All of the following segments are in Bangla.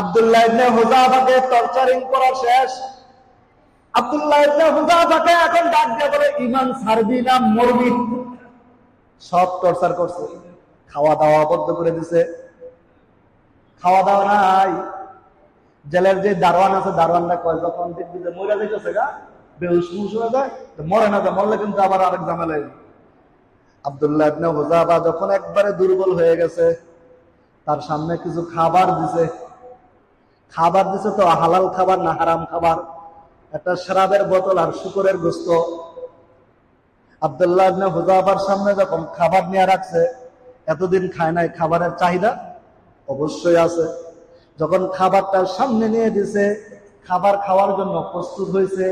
আব্দুল্লাহ ইবনে হুযাফাকে টর্চারিং করা শেষ। আব্দুল্লাহ ইবনে হুযাফাকে এখন ডাক দিয়ে বলে, ঈমান ছাড়বি না মরবি? সব টর্চার করছে, খাওয়া দাওয়া বন্ধ করে দিছে, খাওয়া দাওয়া নাই। জেলের যে দারোয়ান আছে, দারোয়ানরা কয় যখন দেখবি যে মরে যাইতেছে গা, বেহুশ মুহুশ হয়ে যায়, মরে না যায়, মরলে কিন্তু আবার আরেক ঝামেলা। আব্দুল্লাহ ইবনে হুযাফা যখন একবারে দুর্বল হয়ে গেছে, তার সামনে কিছু খাবার দিছে। খাবার দিছে তো হালাল খাবার না হারাম খাবার? একটা শরাবের বোতল আর শুকরের গোশত। আব্দুল্লাহ ইবনে হুযাফার সামনে যখন খাবার নিয়ে রাখছে, এতদিন খায় নাই, খাবারের চাহিদা অবশ্যই আছে। যখন খাবারটা সামনে নিয়ে দিছে, খাবার খাওয়ার জন্য প্রস্তুত হয়েছে,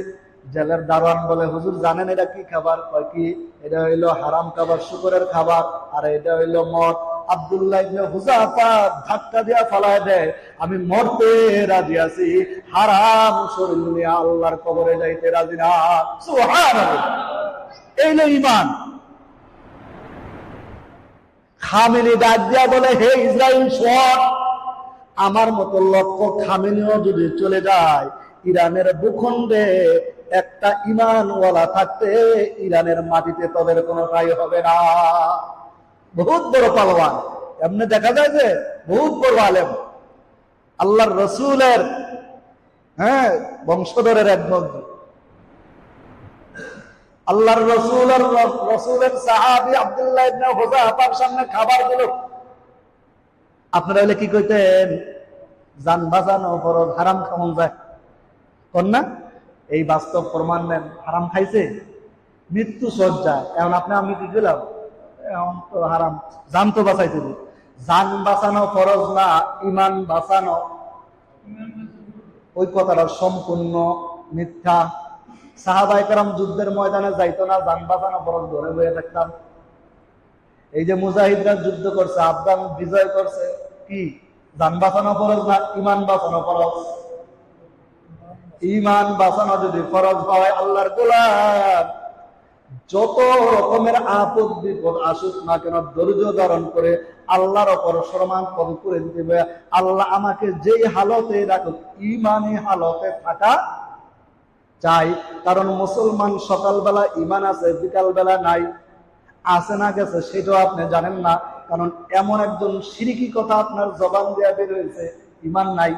জেলের দারোয়ান বলে, হুজুর জানেন এটা কি খাবার? কয় কি? এটা হইলো হারাম খাবার, শুকরের খাবার, আর এটা হইলো মদ। আব্দুল্লাহ ইবনে হুযাফা ধাক্কা দিয়া ফালায় দেয়, আমি মরতে রাজি আছি, হারাম শরীর নিয়ে আল্লাহর কবরে যাইতে রাজি না। সুবহানাল্লাহ। এই হলো ঈমান। খামেনি ডাক দিয়া বলে, হে ইসরাইল শোন, আমার মতো লক্ষ খামেনিও যদি চলে যায়, ইরানের ভূখণ্ডে একটা ঈমানওয়ালা থাকতে ইরানের মাটিতে তাদের কোনো ঠাঁই হবে না। বহুত বড় পালোয়ান, এমনি দেখা যায় যে বহুত বড় আলেম, আল্লাহর রসুলের বংশধরের একজন, আল্লাহর রসুলের সাহাবী আব্দুল্লাহ ইবনে হুযাফার সামনে খাবার দিল। আপনারা হলে কি কইতেন? জান বাঁচানো ফরজ, হারাম খাওয়া যায় কোন না? এই বাস্তব প্রমাণ নেন, হারাম খাইছে, মৃত্যু সজ্জায়। এখন আমি কি গেলাম, এখন তো হারাম, জান তো বাঁচাইতে দিই। জান বাঁচানো ফরজ না, ঈমান বাঁচানো, ওই কথাটা সম্পূর্ণ মিথ্যা। সাহাবায়ে কেরাম যুদ্ধের ময়দানে যাইতো না, জান বাঁচানো ফরজ, ঘরে বসে থাকতাম। এই যে মুজাহিদরা যুদ্ধ করছে, আফগান বিজয় করছে, কি জান বাঁচানো ফরজ না ঈমান বাঁচানো ফরজ? ঈমান বাঁচানো যদি ফরজ হয়, আল্লাহর গোলাম যত রকমের আপদ বিপদ আসুক না কেন, ধৈর্য ধারণ করে আল্লাহর ওপর সমর্পণ করে দিবে। আল্লাহ আমাকে যেই হালতে রাখুক, ঈমানি হালতে থাকা চাই। কারণ মুসলমান সকালবেলা ঈমান আছে, বিকালবেলা নাই, আছে না গেছে সেটাও আপনি জানেন না। কারণ এমন একজন শিরকি কথা আপনার জবান দিয়ে বের হয়েছে, ঈমান নাই।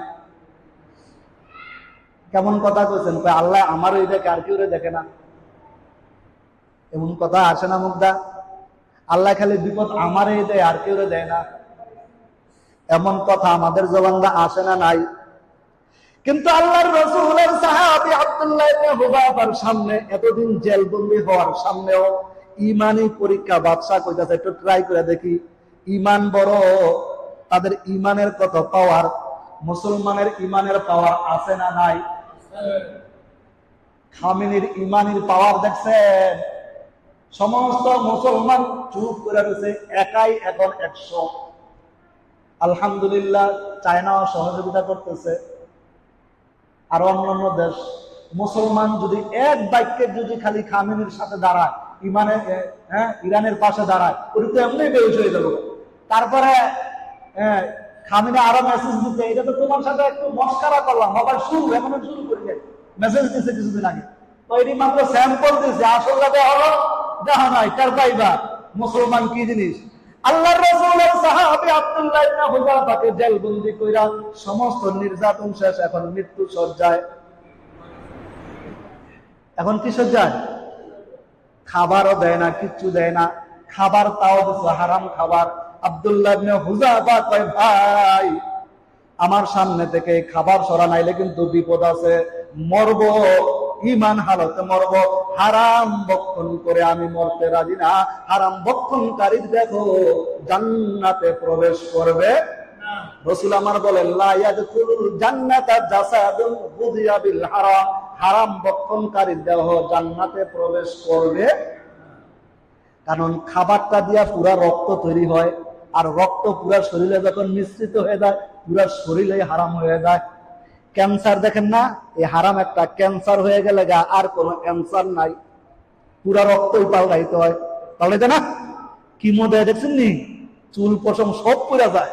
কেমন কথা কইছেন? আল্লাহ আমার ওই দেখে, আর কেউ দেখে না, এমন কথা আসে না মুগ্ধা? আল্লাহ খালি বিপদ আমার এই দেয়, আর কেউ দেয় না, এমন কথা আমাদের জবানটা আসে না? নাই। কিন্তু আল্লাহর রাসূলের সাহাবী আব্দুল্লাহ ইবনে হুযাফার সামনে, এতদিন জেলবন্দি হওয়ার সামনেও ঈমানি পরীক্ষা বাদশা কইতাছে, একটু ট্রাই করে দেখি, ঈমান বড়, তাদের ঈমানের কত পাওয়ার, মুসলমানের ঈমানের পাওয়ার আছে না নাই? খামেনির ঈমানের পাওয়ার দেখছেন? সমস্ত মুসলমান চুপ করে রয়েছে, একাই এখন 100। আলহামদুলিল্লাহ, চায়নাও সহযোগিতা করতেছে, আর অন্যান্য দেশ। মুসলমান যদি এক বাক্যে যদি খালি খামেনির সাথে দাঁড়ায়, ইরানের পাশে দাঁড়ায়, ওটা তো এমনি বেউস হয়ে যাবে। তারপরে খামেনি আরো মেসেজ দিতে, এটা তো তোমার সাথে একটু মস্কারা করলাম, আবার এমন শুরু করে যায়, মেসেজ দিচ্ছে কিছুদিন আগে। তো এটি মাত্র স্যাম্পল দিচ্ছে, আসল যাতে হলো দেখা নাই, তার পাইবা মুসলমান কি জিনিস। আল্লাহর রাসূলের সাহাবী আব্দুল্লাহ ইবনে হুযাফাকে জেলবন্দি কইরা সমস্ত নির্যাতন শেষ, এখন মৃত্যু সজ্জায়। এখন কি সজ্জায়? খাবারও দেয় না, কিচ্ছু দেয় না, খাবার তাও দিচ্ছে হারাম খাবার। আব্দুল্লাহ ইবনে হুযাফা কয়, ভাই আমার সামনে থেকে খাবার সরা, নাইলে কিন্তু বিপদ আছে, মরব, ঈমান হালতে মরব, হারাম ভক্ষণ করে আমি মরতে রাজি না। হারাম ভক্ষণকারী দেখো জান্নাতে প্রবেশ করবে না। রাসূল আমার বলেন, লা ইয়াদখুলুল জান্নাতা জাসাদুন গুযিয়া বিল হারাম, হারাম ভক্ষণকারী দেহ জান্নাতে প্রবেশ করবে। কারণ খাবারটা দিয়া পুরা রক্ত তৈরি হয়, আর রক্ত পুরা শরীরে যখন মিশ্রিত হয়ে যায়, পুরা শরীরে হারাম হয়ে যায়। ক্যান্সার দেখেন না, এই হারাম একটা ক্যান্সার হয়ে গেলে আর কোনো ক্যান্সার নাই, পুরা রক্তই পাল্টাইতে হয়, পাল্টাইতে না? কিমো দেয় দেখছেন নি, চুল পশম সব পুরা যায়,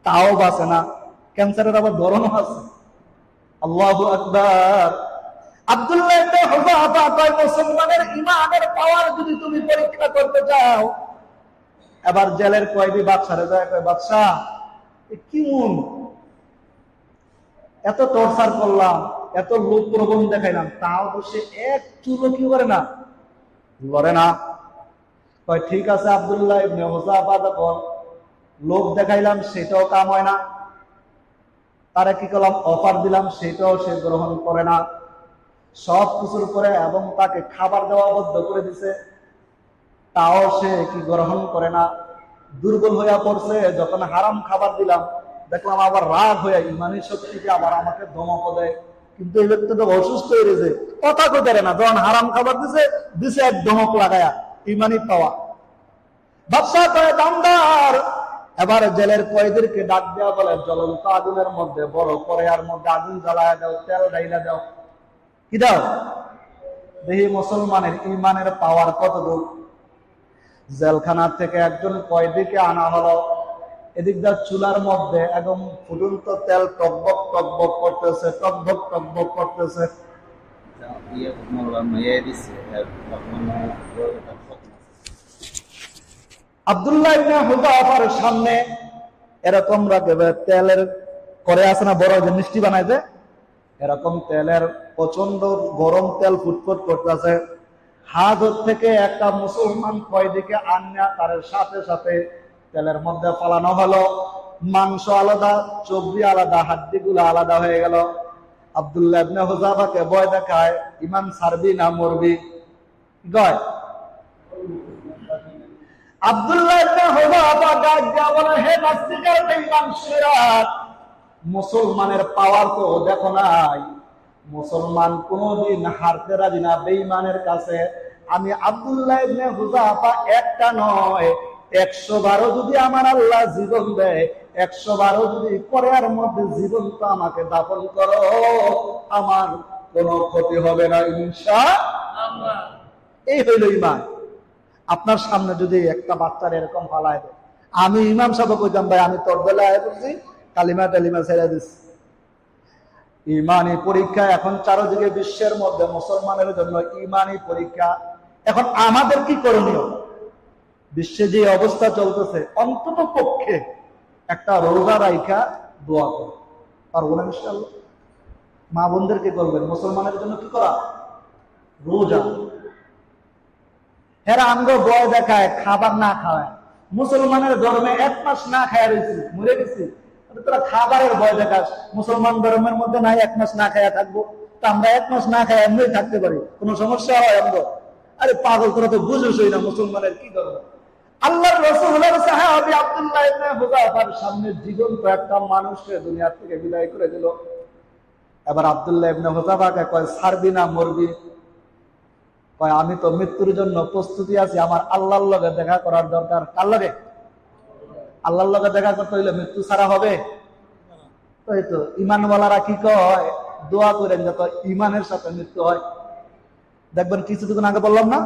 তাও বাঁচে না। ক্যান্সারের আবার ধরনও আছে। আল্লাহু আকবার। আব্দুল্লাহ ইবনে হুযাফা কয়, মুসলমানের ঈমানের পাওয়ার যদি তুমি পরীক্ষা করতে চাও, এবার জেলের কয়েদি বাদশারে যায়, কয় বাদশা কি মন, এত টর্চার করলাম, এত লোক প্রবণ দেখাইলাম, তাও তো সে এক চুলো কি করে না, লড়ে না। কয় ঠিক আছে আব্দুল্লাহ ইবনে হুযাফা, যখন লোক দেখাইলাম সেটাও কাম হয় না, তারা কি করলাম, অফার দিলাম সেটাও সে গ্রহণ করে না, সব কিছুর পরে এবং তাকে খাবার দেওয়া বদ্ধ করে দিছে, তাও সে কি গ্রহণ করে না। দুর্বল হইয়া পড়ছে, যখন হারাম খাবার দিলাম দেখলাম আবার রাগ হইয়া ইমানি শক্তিকে আবার আমাকে ধমক দেয়। কিন্তু এই ব্যক্তি তো অসুস্থ হয়ে গেছে, কথা কইতে পারে না, যখন হারাম খাবার দিছে এক ধমক লাগায়া ইমানি পাওয়া। বাদশা কয় দামদার, এবার জেলের কয়েদিরকে ডাক দেওয়া বলে, জ্বলন্ত আগুনের মধ্যে বড় কড়াইয়ের মধ্যে আগুন জ্বালায় দাও, তেল ঢাইলা দাও। কি দাও? দেখি মুসলমানের ইমানের পাওয়ার কত দূর। জেলখানা থেকে একজন কয়েদিকে আনা হলো, এদিকটা চুলার মধ্যে একদম ফুটন্ত তেল টকবক টকবক করতেছে, টকবক টকবক করতেছে। আব্দুল্লাহ ইবনে হুযাফার সামনে এরকম রাখবে তেলের করে আছে না, বড় যে মিষ্টি বানায় যে, এরকম তেলের প্রচন্ড গরম তেল ফুটফুট করতেছে। হাত থেকে একটা মুসলমান কয়েদিকে আনিয়া তার সাথে সাথে তেলের মধ্যে ফালানো হলো। মাংস আলাদা, চর্বি আলাদা, হাড্ডিগুলো আলাদা হয়ে গেল। আব্দুল্লাহ ইবনে হুযাফাকে ভয় দেখায়, ইমান ছাড়বি না মরবি? গয় আব্দুল্লাহ ইবনে হুযাফা ডাক দিয়া বলে, হে নাস্তিকের বেঈমানরা, মুসলমানের পাওয়ার তো দেখো নাই, মুসলমান কোনদিন হারতে রাজি না বেঈমানের কাছে। আমি আব্দুল্লাহ ইবনে হুযাফা একটা নয় 100 বারও যদি আমার আল্লাহ জীবন দেয়, 100 বারও যদি করার মধ্যে জীবন তো আমাকে দাফন করো, আমার কোনো ক্ষতি হবে না ইনশাআল্লাহ। এই হইল ঈমান। আপনার সামনে যদি একটা বাচ্চার এরকম ফালায় দেয়, আমি ইমাম সাহেব কইতাম, ভাই আমি তোর বেলায় বলছি, কালিমা টালিমা ছেড়ে দিচ্ছি। ইমানি পরীক্ষা এখন চারদিকে বিশ্বের মধ্যে মুসলমানের জন্য ইমানি পরীক্ষা। এখন আমাদের কি করণীয়? বিশ্বে যে অবস্থা চলতেছে, অন্তত পক্ষে একটা রোজা রাইখা দোয়া করো। আর ওরা ইনশাআল্লাহ মা বোনদেরকে করবেন, মুসলমানের জন্য কি করা? রোজা। হেরা আমগো ভয় দেখায়, খাবার না খাওয়ায়। মুসলমানের ধর্মে 1 মাস না খায়া রয়েছি, মরে গেছি, তোরা খাবারের ভয় দেখাস। মুসলমান ধর্মের মধ্যে নাই 1 মাস না খায়া থাকবো, তা আমরা 1 মাস না খায়া এমনি থাকতে পারি, কোনো সমস্যা হয় আমগো? আরে পাগল, তোরা তো বুঝোসই না মুসলমানের কি ধর্ম। আল্লাহর রাসূলের সাহাবী আব্দুল্লাহ ইবনে হুযাফার সামনে জীবন্ত একটা মানুষকে দুনিয়া থেকে বিদায় করে দিল। এবার আব্দুল্লাহ ইবনে হুযাফাকে কয়, ছাড়বি না মরবি? কয়, আমি তো মৃত্যুর জন্য প্রস্তুতি আছি, আমার আল্লাহর লগে দেখা করার দরকার। কার লগে? আল্লাহর লগে দেখা করতে হইলে মৃত্যু ছাড়া হবে? তো এই তো ঈমানওয়ালারা কি কয়, দোয়া করেন যাতে ঈমানের সাথে মৃত্যু হয়। দেখবেন কিছুদিন আগে বললাম না,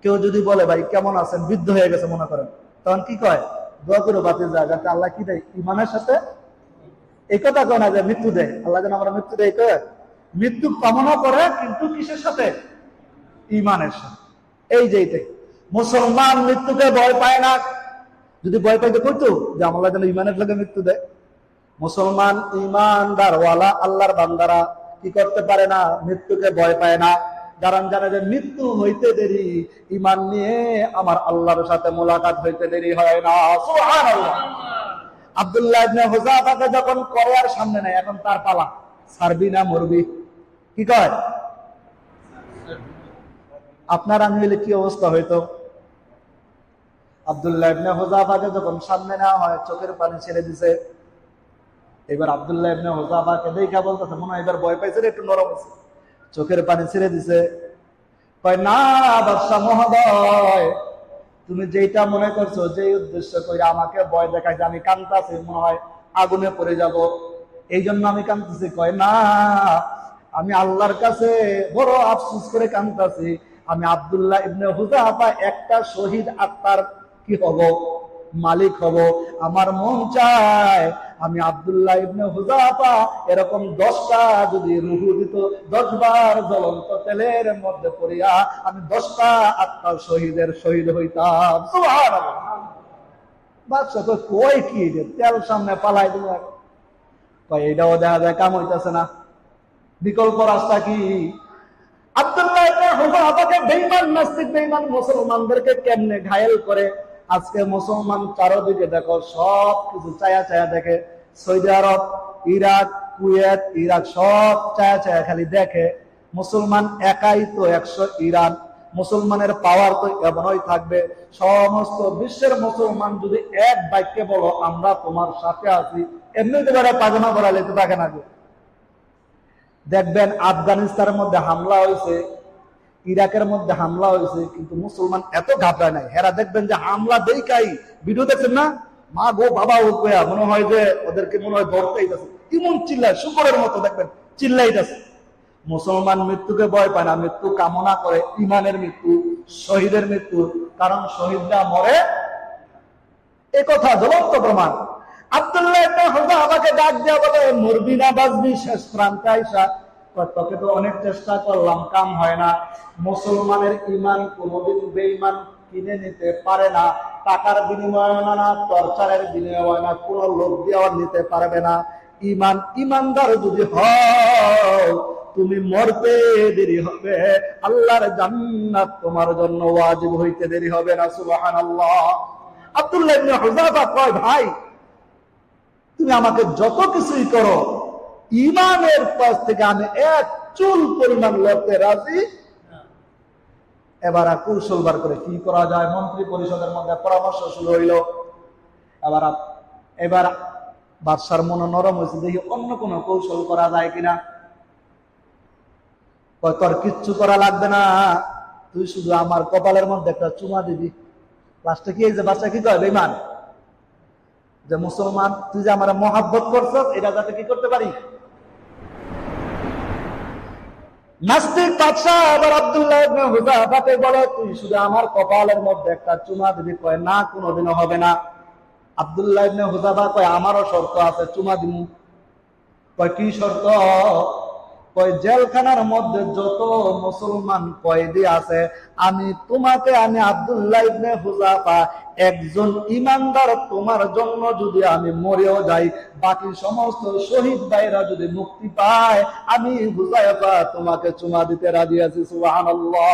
কেউ যদি বলে ভাই কেমন আছেন, বৃদ্ধ হয়ে গেছে মনে করেন, তখন কি কয়, দোয়া করে বাঁচে যায় যাতে আল্লাহ কি দেয়, ঈমানের সাথে। এই কথা কয় না যে মৃত্যু দেয়, আল্লাহ যেন আমরা মৃত্যু দেয়, কয় মৃত্যু কামনা করে, কিন্তু কিসের সাথে? ঈমানের সাথে। এই যে এইটাই মুসলমান মৃত্যুকে ভয় পায় না। যদি ভয় পাইতে কইতো যে আল্লাহ যেন ঈমানের লগে মৃত্যু দেয়। মুসলমান ঈমানদার ওয়ালা আল্লাহর বান্দারা কি করতে পারে না? মৃত্যুকে ভয় পায় না। কারণ জানে যে মৃত্যু হইতে দেরি, ঈমান নিয়ে আমার আল্লাহর সাথে মোলাকাত হইতে দেরি হয় না। সুবহানাল্লাহ। আব্দুল্লাহ ইবনে হুযাফাকে যখন করার সামনে নেয়, এখন তার পালা, ছাড়বি না মরবি? কি কয়? আপনার আমি হইলে কি অবস্থা হইতো? আব্দুল্লাহ ইবনে হুযাফাকে যখন সামনে নেওয়া হয়, চোখের পানি ছেড়ে দিছে। এবার আব্দুল্লাহ ইবনে হুযাফাকে দেখা বলতেছে, মনে হয় এবার ভয় পাইছে, একটু নরম হয়েছে, চোখের পানি ছেড়ে দিছে। কয়, না বাদশা মহোদয়, তুমি যেটা মনে করছো, যে উদ্দেশ্য করে আমাকে ভয় দেখাইছে, আমি কাঁদতেছি, মনে হয় আগুনে পড়ে যাব, এই জন্য আমি কাঁদতেছি। কয়, না, আমি আল্লাহর কাছে বড় আফসোস করে কাঁদতেছি, আমি আব্দুল্লাহ ইবনে হুযাফা একটা শহীদ আত্মার কি হব? মালিক হব। আমার মন চায় আমি আব্দুল্লাহ ইবনে হুযাফা এরকম 10টা যদি রূহ দিত, 10 বার জ্বলন্ত তেলের মধ্যে পড়িয়া আমি 10টা আত্মা শহীদের শহীদ হইতাম। সুবহানাল্লাহ। বাদশা তো কই কি যে তেল সামনে পালাই দিল, কয় এটাও দেখা যায় কাম হইতাছে না, বিকল্প রাস্তা কি? আব্দুল্লাহ ইবনে হুযাফাকে বেঈমান নাস্তিক বেঈমান মুসলমানদেরকে কেমনে ঘায়েল করে। আজকে মুসলমান চারদিকে দেখো সব কিছু চায়া চায়া দেখে, সৌদি আরব, ইরাক, কুয়েত, ইরাক সব চায়া চায়া খালি দেখে। মুসলমান একাই তো 100 ইরান, মুসলমানের পাওয়ার তো এমনই থাকবে। সমস্ত বিশ্বের মুসলমান যদি এক বাক্যে বলো আমরা তোমার সাথে আছি, এমনিতে বেড়া পাজামা পড়ালে তো থাকে না। দেখবেন আফগানিস্তানের মধ্যে হামলা হয়েছে, ইরাকের মধ্যে হামলা হয়েছে, কিন্তু মুসলমান এত ঘাবড়ায় নাই। হেরা দেখবেন যে হামলা দেখাই ভিডিও দেখছেন না, মা গো বাবা ও মনে হয় যে ওদেরকে মনে হয় ধরতেই আছে, ইমন চিল্লায় শুকরের মতো দেখবেন চিল্লাইতেছে। মুসলমান মৃত্যুকে ভয় পায় না, মৃত্যু কামনা করে, ইমানের মৃত্যু, শহীদের মৃত্যু। কারণ শহীদরা মরে, এ কথা জ্বলন্ত প্রমাণ। আব্দুল্লাহ ইবনে হুযাফাকে ডাক দিয়া বলে, মরবি না বাঁচবি শেষ প্রান্তে আইসা? তোকে তো অনেক চেষ্টা করলাম, কাম হয় না। মুসলমানের ইমান কোনদিন বেঈমান কিনে নিতে পারে না, টাকার বিনিময় না, টর্চারের বিনিময় না, কোন লোক দিয়ে নিতে পারবে না। ইমান ইমানদার যদি হও, তুমি মরতে দেরি হবে, আল্লাহর জান্নাত তোমার জন্য ওয়াজিব হইতে দেরি হবে না। সুবহানাল্লাহ। আব্দুল্লাহ ইবনে হুযাফা কয়, ভাই তুমি আমাকে যত কিছুই করো, ইমানের পাশ থেকে আমি এক চুল পরিমাণ লড়তে রাজি। এবার কৌশল বার করে কি করা যায়, মন্ত্রী পরিষদের মধ্যে পরামর্শ শুরু হইল। এবার বাদশার মন নরম হয়েছে, দেখি অন্য কোন কৌশল করা যায় কিনা। তোর কিচ্ছু করা লাগবে না, তুই শুধু আমার কপালের মধ্যে একটা চুমা দিবি। লাস্টে কি এই যে বাদশা কি কয়, বেঈমান যে মুসলমান, তুই যে আমার মহাব্বত করছ, এটা যাতে কি করতে পারি। নাস্তিক বাদশা আবার আব্দুল্লাহ ইবনে হুযাফাকে বলে, তুই শুধু আমার কপালের মধ্যে একটা চুমা দিবি। কয় না, কোনোদিনও হবে না। আব্দুল্লাহ ইবনে হুযাফা কয়, আমারও শর্ত আছে, চুমা দিমু। কয় কি শর্ত? কয় জেলখানার মধ্যে যত মুসলমান কয়েদি আছে, আমি আব্দুল্লাহ ইবনে হুযাফা একজন ইমানদার তোমার জন্য যদি আমি মরেও যাই, বাকি সমস্ত শহীদ ভাইরা যদি মুক্তি পায়, আমি হুযাফা তোমাকে চুমা দিতে রাজি আছি। সুবহানাল্লাহ।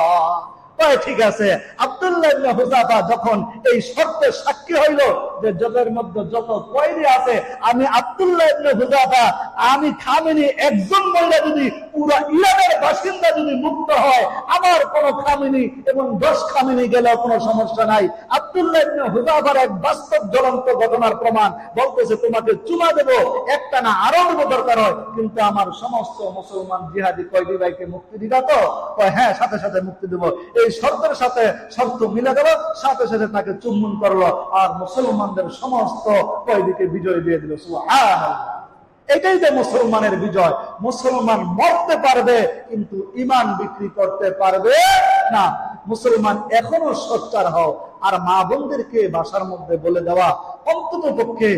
ঠিক আছে। আব্দুল্লাহ ইবনে হুযাফা যখন এই শর্তের সাক্ষী হইল যে জেলের মধ্যে যত কয়েদি আছে, আমি আব্দুল্লাহ ইবনে হুযাফা, আমি খামেনি একজন মহিলা যদি পুরো ইরানের বাসিন্দা যদি মুক্ত হয়, আমার কোন খামেনি এবং 10 খামেনি গেলেও কোনো সমস্যা নাই। আব্দুল্লাহ ইবনে হুযাফার এক বাস্তব জ্বলন্ত ঘটনার প্রমাণ বলতেছে, তোমাকে চুমা দেব, একটা না আরো দেব দরকার হয়, কিন্তু আমার সমস্ত মুসলমান জিহাদি কয়েদি ভাইকে মুক্তি দিবা তো? হ্যাঁ, সাথে সাথে মুক্তি দেব। এই শর্তের সাথে শর্ত মিলে গেল, সাথে সাথে তাকে চুম্বন করলো, আর মুসলমানদের সমস্ত কয়েদিকে বিজয় দিয়ে দিল। সুবহানাল্লাহ। এটাই যে মুসলমানের বিজয়। মুসলমান মরতে পারবে, কিন্তু ইমান বিক্রি করতে পারবে না। মুসলমান এখনো সোচ্চার হও। আর মা বোনদেরকে বাসার মধ্যে বলে দেওয়া, অন্তত পক্ষে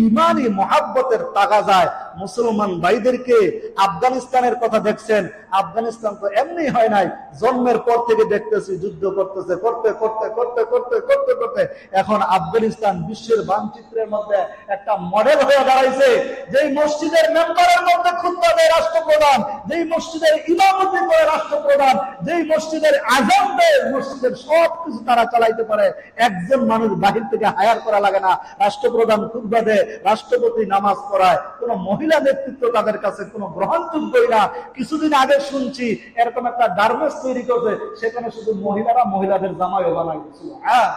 ইমানি মহাব্বতের তাগাজায় মুসলমান ভাইদেরকে। আফগানিস্তানের কথা দেখছেন, আফগানিস্তান তো এমনি হয় নাই, জন্মের পর থেকে দেখতেছি যুদ্ধ করতেছে, করতে করতে করতে করতে করতে করতে এখন আফগানিস্তান বিশ্বের মানচিত্রের মধ্যে একটা মডেল হয়ে দাঁড়াইছে। যেই মসজিদের মেম্বারের মধ্যে খুতবা দেয় রাষ্ট্রপ্রধান, যেই মসজিদের ইমামতি করে রাষ্ট্রপ্রধান, যেই মসজিদের আযান দেয়, মসজিদের সবকিছু তারা চালাইতে পারে। একজন মানুষ বাহির থেকে হায়ার করা লাগে না। রাষ্ট্রপ্রধান খুতবা দেয়, রাষ্ট্রপতি নামাজ পড়ায়, কোন মহিলা নেতৃত্ব তাদের কাছে কোনো গ্রহণযোগ্যই না। কিছুদিন আগে শুনছি এরকম একটা গার্মেন্টস তৈরি করবে, সেখানে শুধু মহিলারা মহিলাদের জামাইও বানাই দিয়েছিল। হ্যাঁ,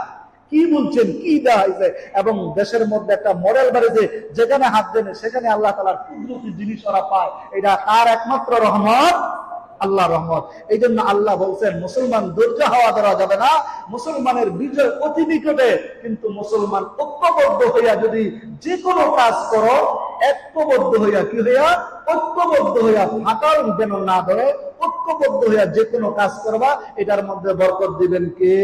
কি বলছেন, কি দেওয়া হয়েছে। এবং দেশের মধ্যে একটা মডেল বেড়েছে, যেখানে হাত দেন সেখানে আল্লাহ তাআলার কুদরতি জিনিস ওরা পায়। এটা তার একমাত্র রহমত, আল্লাহ রহমত। এই জন্য আল্লাহ বলছেন, মুসলমান ধৈর্য হওয়া দেওয়া যাবে না, মুসলমানের বিজয় অতি নিকটে। কিন্তু মুসলমান ঐক্যবদ্ধ হইয়া যদি যে কোনো কাজ করো, ঐক্যবদ্ধ হইয়া কি হইয়া, ঐক্যবদ্ধ হইয়া ফাটাল যেন না ধরে, ঐক্যবদ্ধ হইয়া যে কোনো কাজ করবা, এটার মধ্যে বরকত দিবেন কে?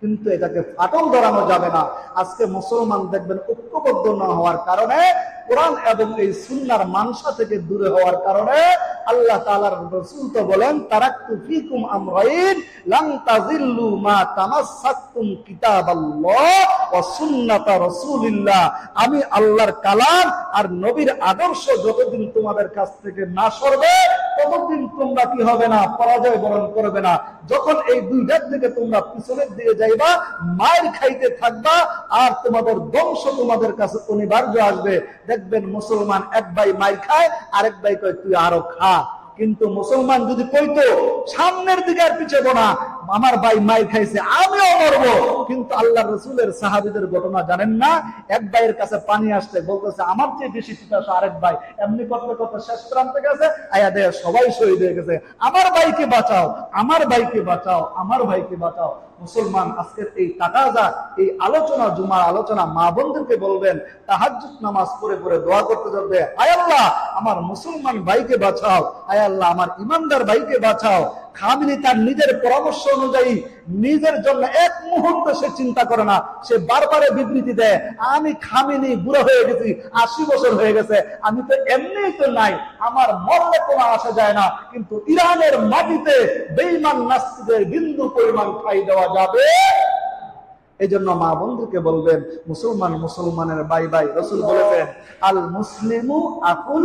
কিন্তু এটাকে ফাটল ধরানো যাবে না। আজকে মুসলমান দেখবেন ঐক্যবদ্ধ না হওয়ার কারণে, কোরআন এবং এই সুন্নাহর মানসা থেকে দূরে হওয়ার কারণে আল্লাহ তাআলার রাসূল তো বলেন, তারাকতু ফীকুম আমরাইন লান তাযিল্লু মা তামাসসাকতুম কিতাবাল্লাহ ওয়া সুন্নাতা রাসূলিল্লাহ। আমি আল্লাহর কালাম আর নবীর আদর্শ যতদিন তোমাদের কাছ থেকে না সরবে, ততদিন তোমরা কি হবে না, পরাজয় বরণ করবে না। যখন এই দুইটার থেকে তোমরা পিছনের দিকে যাইবা, মায়ের খাইতে থাকবা, আর তোমাদের ধ্বংস তোমাদের কাছে অনিবার্য আসবে। দেখবেন মুসলমান এক ভাই মায়ের খায়, আরেক ভাই কয় তুই আরো খা। কিন্তু মুসলমান যদি কইতো সামনের দিকে আর পিছাবো না, আমার ভাই মায়ের খাইছে আমিও মরবো। কিন্তু আল্লাহ রসুলের সাহাবীদের ঘটনা জানেন না? এক ভাইয়ের কাছে পানি আসতে বলতেছে আমার চেয়ে বেশি পিপাসা আরেক ভাই, এমনি করতে করতে শেষ প্রান্তে গেছে, আয়া দে সবাই শহীদ হয়ে গেছে। আমার ভাইকে বাঁচাও, আমার ভাইকে বাঁচাও, আমার ভাইকে বাঁচাও। মুসলমান আজকের এই তাকাজা, এই আলোচনা, জুমার আলোচনা, মা বোনদেরকে বলবেন তাহাজ্জুদ নামাজ পড়ে পড়ে দোয়া করতে যাবে, আয় আল্লাহ আমার মুসলমান ভাইকে বাঁচাও, আয় আল্লাহ আমার ইমানদার ভাইকে বাঁচাও। খামিনি তার নিজের পরামর্শ অনুযায়ী নিজের জন্য এক মুহূর্ত সে চিন্তা করে না, সে বারবারে বিবৃতি দেয়, আমি খামিনি বুড়ো হয়ে গেছি, 80 বছর হয়ে গেছে, আমি তো এমনিই তো নাই, আমার মরলে কোনো আসা যায় না। কিন্তু ইরানের মাটিতে বেঈমান নাস্তিকদের বিন্দু পরিমাণ ঠাঁই দেওয়া যাবে। এই জন্য মা বন্ধুকে বলবেন মুসলমান মুসলমানের ভাই ভাই। রাসূল বলেছেন আল মুসলিমু আকুল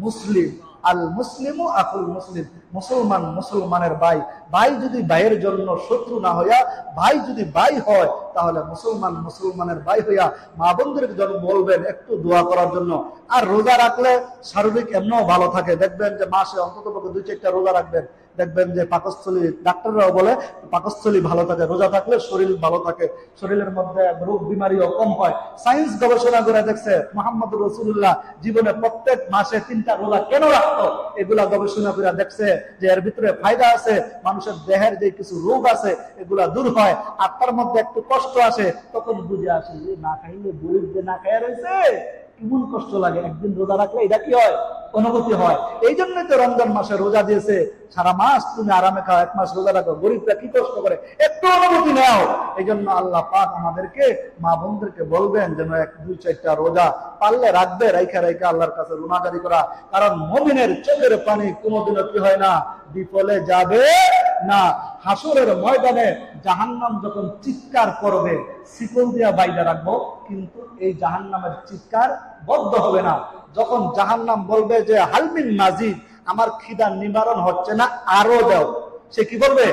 মুসলিম, আল মুসলিমু আকুল মুসলিম। মুসলমান মুসলমানের ভাই। ভাই যদি ভাইয়ের জন্য শত্রু না হইয়া ভাই যদি ভাই হয়, তাহলে মুসলমান মুসলমানের ভাই হইয়া মা বোনদেরকে যখন বলবেন একটু দোয়া করার জন্য। আর রোজা রাখলে শারীরিক এমনও ভালো থাকে। দেখবেন যে মাসে অন্তত 2-4টা রোজা রাখবেন, দেখবেন যে পাকস্থলী, ডাক্তাররাও বলে পাকস্থলী ভালো থাকে, রোজা থাকলে শরীর ভালো থাকে, শরীরের মধ্যে রোগ বিমারিও কম হয়। সায়েন্স গবেষণা করে দেখছে মুহাম্মদ রাসূলুল্লাহ জীবনে প্রত্যেক মাসে 3টা রোজা কেন রাখতো, এগুলা গবেষণা করে দেখছে যে এর ভিতরে ফায়দা আছে, মানুষের দেহের যে কিছু রোগ আছে এগুলা দূর হয়। আত্মার মধ্যে একটু কষ্ট আসে, তখন বুঝে আসে যে না খাইলে গরিব যে না খাইয়া রয়েছে কেমন কষ্ট লাগে, একদিন রোজা রাখলে এটা কি হয়, অনুভূতি হয়। এই জন্যই তো রমজান মাসে রোজা দিয়েছে, সারা মাস তুমি আরামে খাও, 1 মাস রোজা রাখো, গরিবরা কি কষ্ট করে, একটু অনুভূতি নাও। এই জন্য আল্লাহ পাক আমাদেরকে, মা বোনদেরকে বলবেন যেন 1-2-4টা রোজা পারলে রাখবে, রাইখা রাইখা আল্লাহর কাছে রুনাজারি করা। কারণ মুমিনের চোখের পানি কোনোদিনও কি হয় না, বিফলে যাবে না। হাসরের ময়দানে জাহান্নাম যখন চিৎকার করবে, শিকল দিয়া বাইদা রাখবো, কিন্তু এই জাহান্নামের চিৎকার বদ্ধ হবে না। যখন জাহান্নাম বলবে যে হালমিন মাজিদ, আমার খিদা নিবারণ হচ্ছে না, আরো দাও, সে কি বলবে,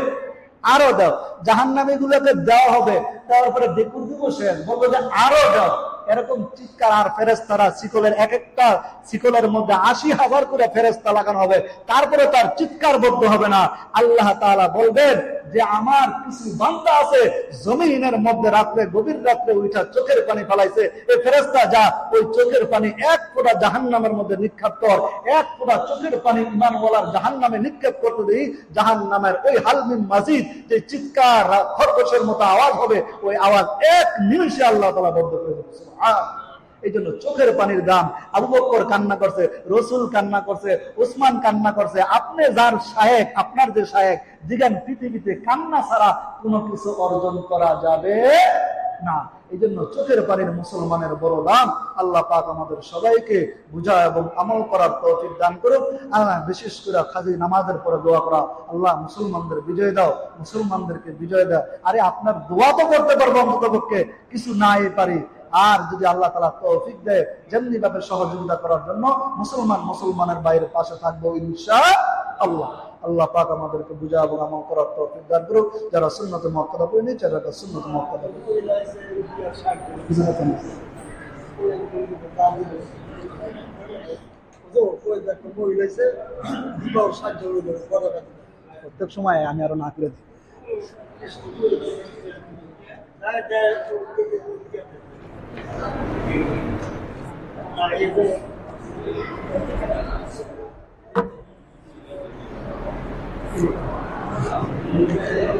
আরো দাও। জাহান্নামী গুলোকে দেওয়া হবে, তারপরে দেখুন শেষ বলবো যে আরো দাও। এরকম চিৎকার। আর ফেরেশতারা শিকলের এক একটা শিকলের মধ্যে 80,000 করে ফেরেশতা লাগানো হবে, তারপরে তার চিৎকার বদ্ধ হবে না। আল্লাহ তাআলা বলবেন যে আমার কিছু বান্দা আছে জমিনের মধ্যে রাত্রে, গভীর রাত্রে উঠা চোখের পানি ফেলাইছে, এই ফেরেশতা যা ওই চোখের পানি 1 ফোঁটা জাহান্নামের মধ্যে নিক্ষেপ কর। 1 ফোঁটা চোখের পানি ঈমানওয়ালার জাহান্নামে নিক্ষেপ করতে দেই, জাহান্নামের ওই হালমিন মাজিদ যে চিৎকার খরগোশের মতো আওয়াজ হবে, ওই আওয়াজ 1 নিমিষে আল্লাহ তাআলা বন্ধ করে দেবে। এই জন্য চোখের পানির দাম। আবু বকর কান্না করছে, রসুল কান্না করছে, উসমান কান্না করছে। আপনি যার শায়েখ, আপনার যে শায়েখ, জিগান পৃথিবীতে কান্না ছাড়া কোনো কিছু অর্জন করা যাবে না। এই জন্য চোখের পানির মুসলমানের বড় দাম। আল্লাহ পাক আমাদের সবাইকে বুঝা এবং আমল করার তৌফিক দান করুক। আল্লাহ বিশেষ করে খাজি নামাজের পরে দোয়া করা, আল্লাহ মুসলমানদের বিজয় দাও, মুসলমানদেরকে বিজয় দাও। আরে আপনার দোয়া তো করতে পারবো অন্ততপক্ষে, কিছু নাই পারি। আর যদি আল্লাহ তাআলা তৌফিক দেয় যেমনি ভাবে সহযোগিতা করার জন্য, মুসলমানের বাইরে পাশে থাকবো ইনশাআল্লাহ। আল্লাহ পাক আমাদেরকে বুঝা এবং আমল করার তৌফিক দান করুক। যারা সুন্নাতে মুআক্কাদা করে নিচ্ছে, যারা সুন্নাতে মুআক্কাদা প্রত্যেক সময় আমি আরো না করে দিই। Thank you.